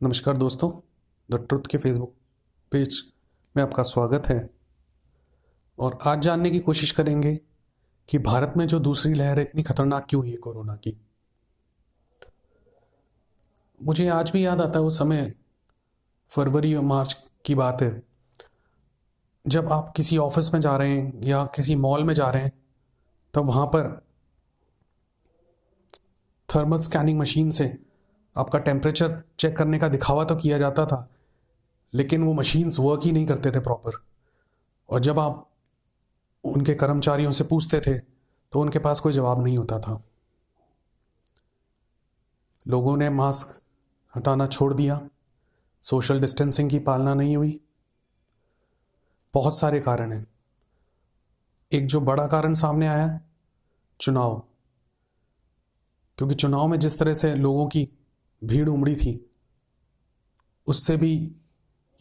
नमस्कार दोस्तों, the truth के फेसबुक पेज में आपका स्वागत है। और आज जानने की कोशिश करेंगे कि भारत में जो दूसरी लहर है इतनी खतरनाक क्यों हुई है कोरोना की। मुझे आज भी याद आता है वो समय, फरवरी और मार्च की बात है, जब आप किसी ऑफिस में जा रहे हैं या किसी मॉल में जा रहे हैं, तब वहाँ पर थर्मल स्कैनिंग मशीन से आपका टेम्परेचर चेक करने का दिखावा तो किया जाता था, लेकिन वो मशीन्स वर्क ही नहीं करते थे प्रॉपर। और जब आप उनके कर्मचारियों से पूछते थे तो उनके पास कोई जवाब नहीं होता था। लोगों ने मास्क हटाना छोड़ दिया, सोशल डिस्टेंसिंग की पालना नहीं हुई। बहुत सारे कारण हैं। एक जो बड़ा कारण सामने आया, चुनाव। क्योंकि चुनाव में जिस तरह से लोगों की भीड़ उमड़ी थी, उससे भी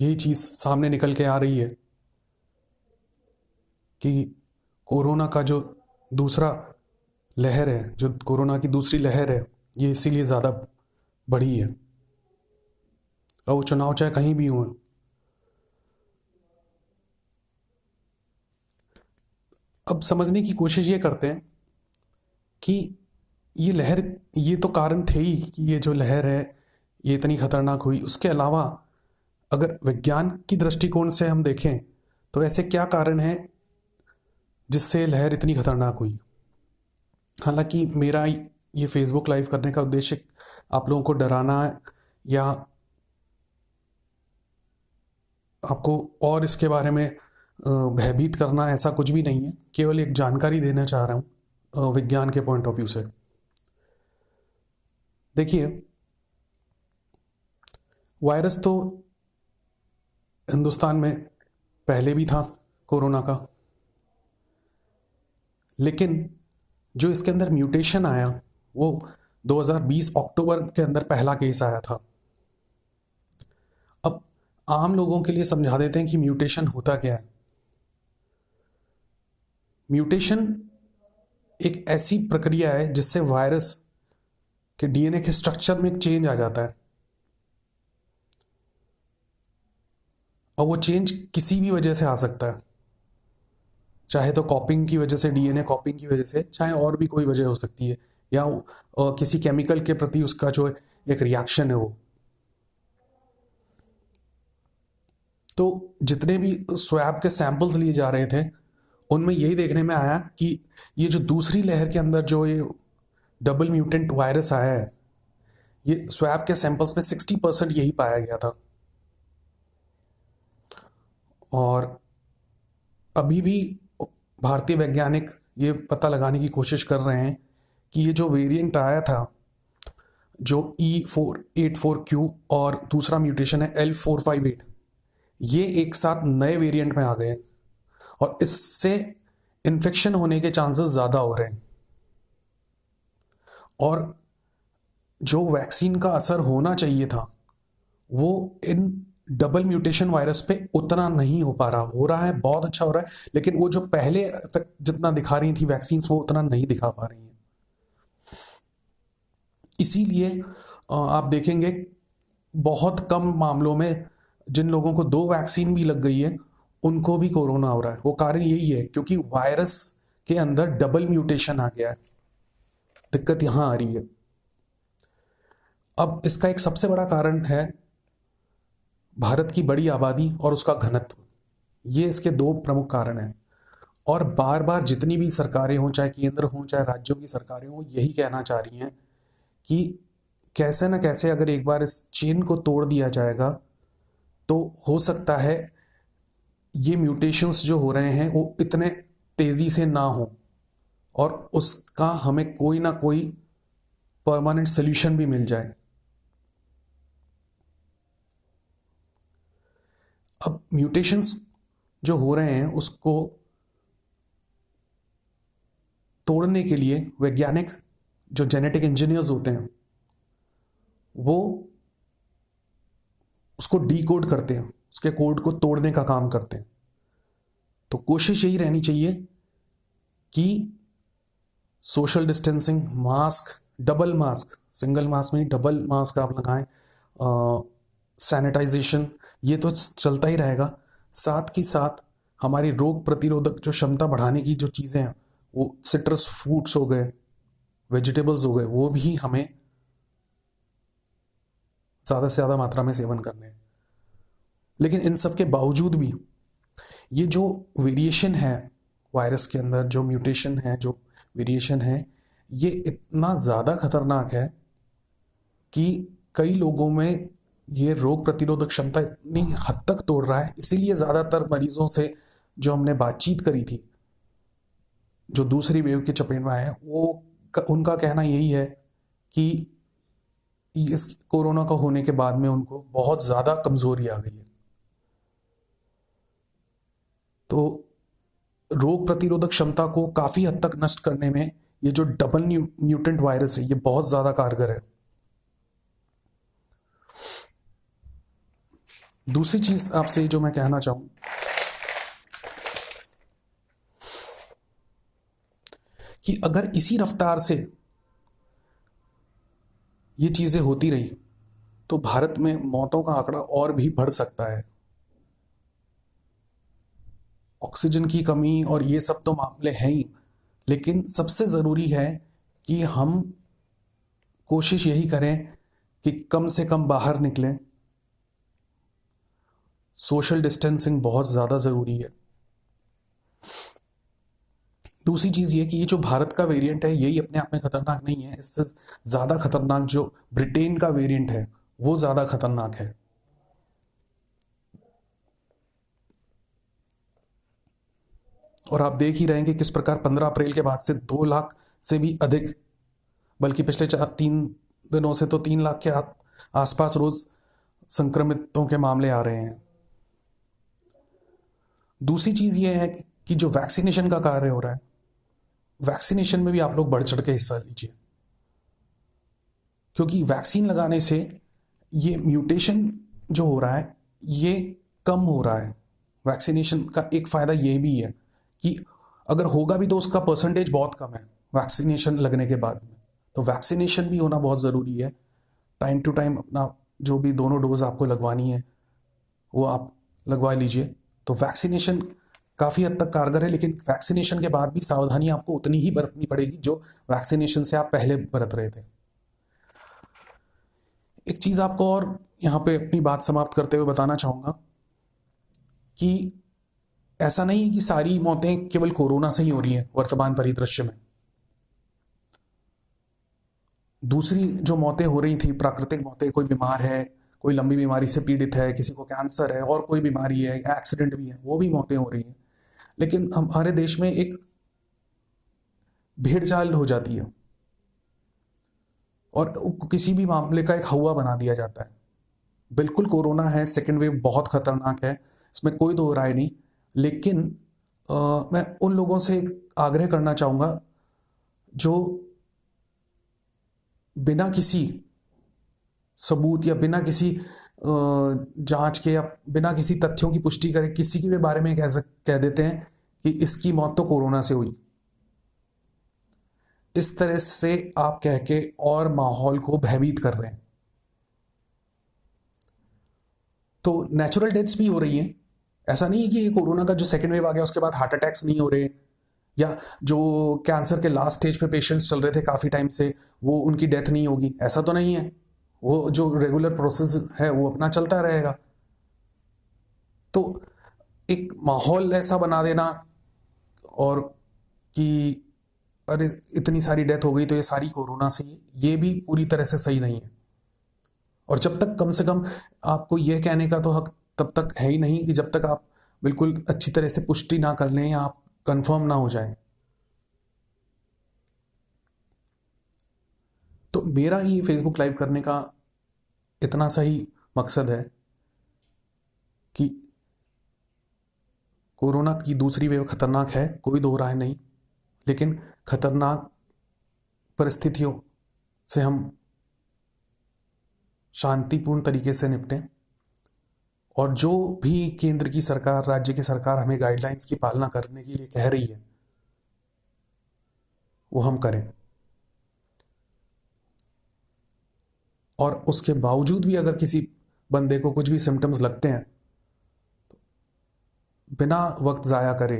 यही चीज़ सामने निकल के आ रही है कि कोरोना का जो दूसरा लहर है, जो कोरोना की दूसरी लहर है, ये इसीलिए ज़्यादा बढ़ी है। और वो चुनाव चाहे कहीं भी हुए। अब समझने की कोशिश ये करते हैं कि ये लहर, ये तो कारण थे ही कि ये जो लहर है ये इतनी खतरनाक हुई। उसके अलावा अगर विज्ञान की दृष्टिकोण से हम देखें तो ऐसे क्या कारण हैं जिससे लहर इतनी खतरनाक हुई। हालांकि मेरा ये फेसबुक लाइव करने का उद्देश्य आप लोगों को डराना या आपको और इसके बारे में भयभीत करना ऐसा कुछ भी नहीं है। केवल एक जानकारी देना चाह रहा हूँ विज्ञान के पॉइंट ऑफ व्यू से। देखिए, वायरस तो हिंदुस्तान में पहले भी था कोरोना का, लेकिन जो इसके अंदर म्यूटेशन आया वो 2020 अक्टूबर के अंदर पहला केस आया था। अब आम लोगों के लिए समझा देते हैं कि म्यूटेशन होता क्या है। म्यूटेशन एक ऐसी प्रक्रिया है जिससे वायरस के डीएनए के स्ट्रक्चर में एक चेंज आ जाता है। और वो चेंज किसी भी वजह से आ सकता है, चाहे तो कॉपिंग की वजह से, डीएनए कॉपिंग की वजह से, चाहे और भी कोई वजह हो सकती है, या किसी केमिकल के प्रति उसका जो एक रिएक्शन है वो। तो जितने भी स्वैब के सैंपल्स लिए जा रहे थे उनमें यही देखने में आया कि ये जो दूसरी लहर के अंदर जो ये डबल म्यूटेंट वायरस आया है, ये स्वैब के सैंपल्स में 60% यही पाया गया था। और अभी भी भारतीय वैज्ञानिक ये पता लगाने की कोशिश कर रहे हैं कि ये जो वेरिएंट आया था, जो E484Q, और दूसरा म्यूटेशन है L458, ये एक साथ नए वेरिएंट में आ गए और इससे इन्फेक्शन होने के चांसेस ज़्यादा हो रहे हैं। और जो वैक्सीन का असर होना चाहिए था वो इन डबल म्यूटेशन वायरस पे उतना नहीं हो पा रहा। हो रहा है, बहुत अच्छा हो रहा है, लेकिन वो जो पहले इफेक्ट जितना दिखा रही थी वैक्सीन, वो उतना नहीं दिखा पा रही हैं। इसीलिए आप देखेंगे बहुत कम मामलों में जिन लोगों को 2 वैक्सीन भी लग गई है उनको भी कोरोना हो रहा है। वो कारण यही है क्योंकि वायरस के अंदर डबल म्यूटेशन आ गया है। दिक्कत यहां आ रही है। अब इसका एक सबसे बड़ा कारण है भारत की बड़ी आबादी और उसका घनत्व। ये इसके 2 प्रमुख कारण हैं। और बार बार जितनी भी सरकारें हों, चाहे केंद्र हों चाहे राज्यों की सरकारें हों, यही कहना चाह रही हैं कि कैसे ना कैसे अगर एक बार इस चेन को तोड़ दिया जाएगा तो हो सकता है ये म्यूटेशंस जो हो रहे हैं वो इतने तेजी से ना हो और उसका हमें कोई ना कोई परमानेंट सोल्यूशन भी मिल जाए। अब म्यूटेशंस जो हो रहे हैं उसको तोड़ने के लिए वैज्ञानिक, जो जेनेटिक इंजीनियर्स होते हैं, वो उसको डीकोड करते हैं, उसके कोड को तोड़ने का काम करते हैं। तो कोशिश यही रहनी चाहिए कि social distancing, mask, double mask, single mask में डबल मास्क आप लगाएं। सैनिटाइजेशन, ये तो चलता ही रहेगा। साथ ही साथ हमारी रोग प्रतिरोधक जो क्षमता बढ़ाने की जो चीज़ें हैं, वो सिट्रस फ्रूट्स हो गए, वेजिटेबल्स हो गए, वो भी हमें ज़्यादा से ज़्यादा मात्रा में सेवन करने हैं। लेकिन इन सब के बावजूद भी ये जो वेरिएशन है वायरस के अंदर, जो म्यूटेशन है, जो वेरिएशन है, ये इतना ज़्यादा खतरनाक है कि कई लोगों में ये रोग प्रतिरोधक क्षमता इतनी हद तक तोड़ रहा है। इसीलिए ज़्यादातर मरीजों से जो हमने बातचीत करी थी, जो दूसरी वेव के चपेट में आए हैं, वो उनका कहना यही है कि इस कोरोना का होने के बाद में उनको बहुत ज़्यादा कमज़ोरी आ गई है। तो रोग प्रतिरोधक क्षमता को काफ़ी हद तक नष्ट करने में ये जो डबल म्यूटेंट वायरस है, ये बहुत ज़्यादा कारगर है। दूसरी चीज़ आपसे जो मैं कहना चाहूँ कि अगर इसी रफ्तार से ये चीज़ें होती रही तो भारत में मौतों का आंकड़ा और भी बढ़ सकता है। ऑक्सीजन की कमी और ये सब तो मामले हैं ही, लेकिन सबसे ज़रूरी है कि हम कोशिश यही करें कि कम से कम बाहर निकलें। सोशल डिस्टेंसिंग बहुत ज़्यादा ज़रूरी है। दूसरी चीज़ ये कि ये जो भारत का वेरिएंट है, यही अपने आप में खतरनाक नहीं है। इससे ज़्यादा खतरनाक जो ब्रिटेन का वेरिएंट है, वो ज़्यादा खतरनाक है। और आप देख ही रहे हैं कि किस प्रकार 15 अप्रैल के बाद से 2 लाख से भी अधिक, बल्कि पिछले 3 दिनों से तो 3 लाख के आसपास रोज संक्रमितों के मामले आ रहे हैं। दूसरी चीज़ ये है कि जो वैक्सीनेशन का कार्य हो रहा है, वैक्सीनेशन में भी आप लोग बढ़ चढ़ के हिस्सा लीजिए, क्योंकि वैक्सीन लगाने से ये म्यूटेशन जो हो रहा है ये कम हो रहा है। वैक्सीनेशन का एक फ़ायदा ये भी है कि अगर होगा भी तो उसका परसेंटेज बहुत कम है वैक्सीनेशन लगने के बाद में। तो वैक्सीनेशन भी होना बहुत ज़रूरी है। टाइम टू टाइम अपना जो भी दोनों डोज आपको लगवानी है वो आप लगवा लीजिए। तो वैक्सीनेशन काफ़ी हद तक कारगर है, लेकिन वैक्सीनेशन के बाद भी सावधानी आपको उतनी ही बरतनी पड़ेगी जो वैक्सीनेशन से आप पहले बरत रहे थे। एक चीज़ आपको और यहाँ पे अपनी बात समाप्त करते हुए बताना चाहूँगा कि ऐसा नहीं है कि सारी मौतें केवल कोरोना से ही हो रही हैं वर्तमान परिदृश्य में। दूसरी जो मौतें हो रही थी, प्राकृतिक मौतें, कोई बीमार है, कोई लंबी बीमारी से पीड़ित है, किसी को कैंसर है और कोई बीमारी है, एक्सीडेंट भी है, वो भी मौतें हो रही हैं। लेकिन हमारे देश में एक भीड़ चाल हो जाती है और किसी भी मामले का एक हवा बना दिया जाता है। बिल्कुल कोरोना है, सेकेंड वेव बहुत खतरनाक है, इसमें कोई दो राय नहीं। लेकिन मैं उन लोगों से एक आग्रह करना चाहूँगा जो बिना किसी सबूत या बिना किसी जांच के या बिना किसी तथ्यों की पुष्टि करे किसी के भी बारे में कह देते हैं कि इसकी मौत तो कोरोना से हुई। इस तरह से आप कह के और माहौल को भयभीत कर रहे हैं। तो नेचुरल डेथ्स भी हो रही हैं। ऐसा नहीं है कि कोरोना का जो सेकेंड वेव आ गया उसके बाद हार्ट अटैक्स नहीं हो रहे, या जो कैंसर के लास्ट स्टेज पे पेशेंट्स चल रहे थे काफ़ी टाइम से वो उनकी डेथ नहीं होगी, ऐसा तो नहीं है। वो जो रेगुलर प्रोसेस है वो अपना चलता रहेगा। तो एक माहौल ऐसा बना देना और कि अरे इतनी सारी डेथ हो गई तो ये सारी कोरोना से ही, ये भी पूरी तरह से सही नहीं है। और जब तक कम से कम आपको यह कहने का तो हक तब तक है ही नहीं कि जब तक आप बिल्कुल अच्छी तरह से पुष्टि ना कर लें या आप कंफर्म ना हो जाए। तो मेरा ये फेसबुक लाइव करने का इतना सही मकसद है कि कोरोना की दूसरी वेव खतरनाक है, कोई दो राय नहीं, लेकिन खतरनाक परिस्थितियों से हम शांतिपूर्ण तरीके से निपटें और जो भी केंद्र की सरकार, राज्य की सरकार हमें गाइडलाइंस की पालना करने के लिए कह रही है वो हम करें। और उसके बावजूद भी अगर किसी बंदे को कुछ भी सिम्टम्स लगते हैं, बिना वक्त ज़ाया करे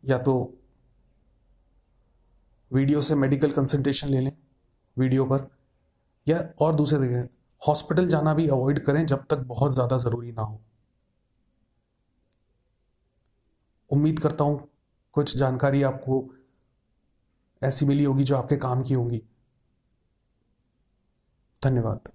या तो वीडियो से मेडिकल कंसल्टेशन ले लें वीडियो पर, या और दूसरे देखें, हॉस्पिटल जाना भी अवॉइड करें जब तक बहुत ज़्यादा ज़रूरी ना हो। उम्मीद करता हूँ कुछ जानकारी आपको ऐसी मिली होगी जो आपके काम की होगी। धन्यवाद।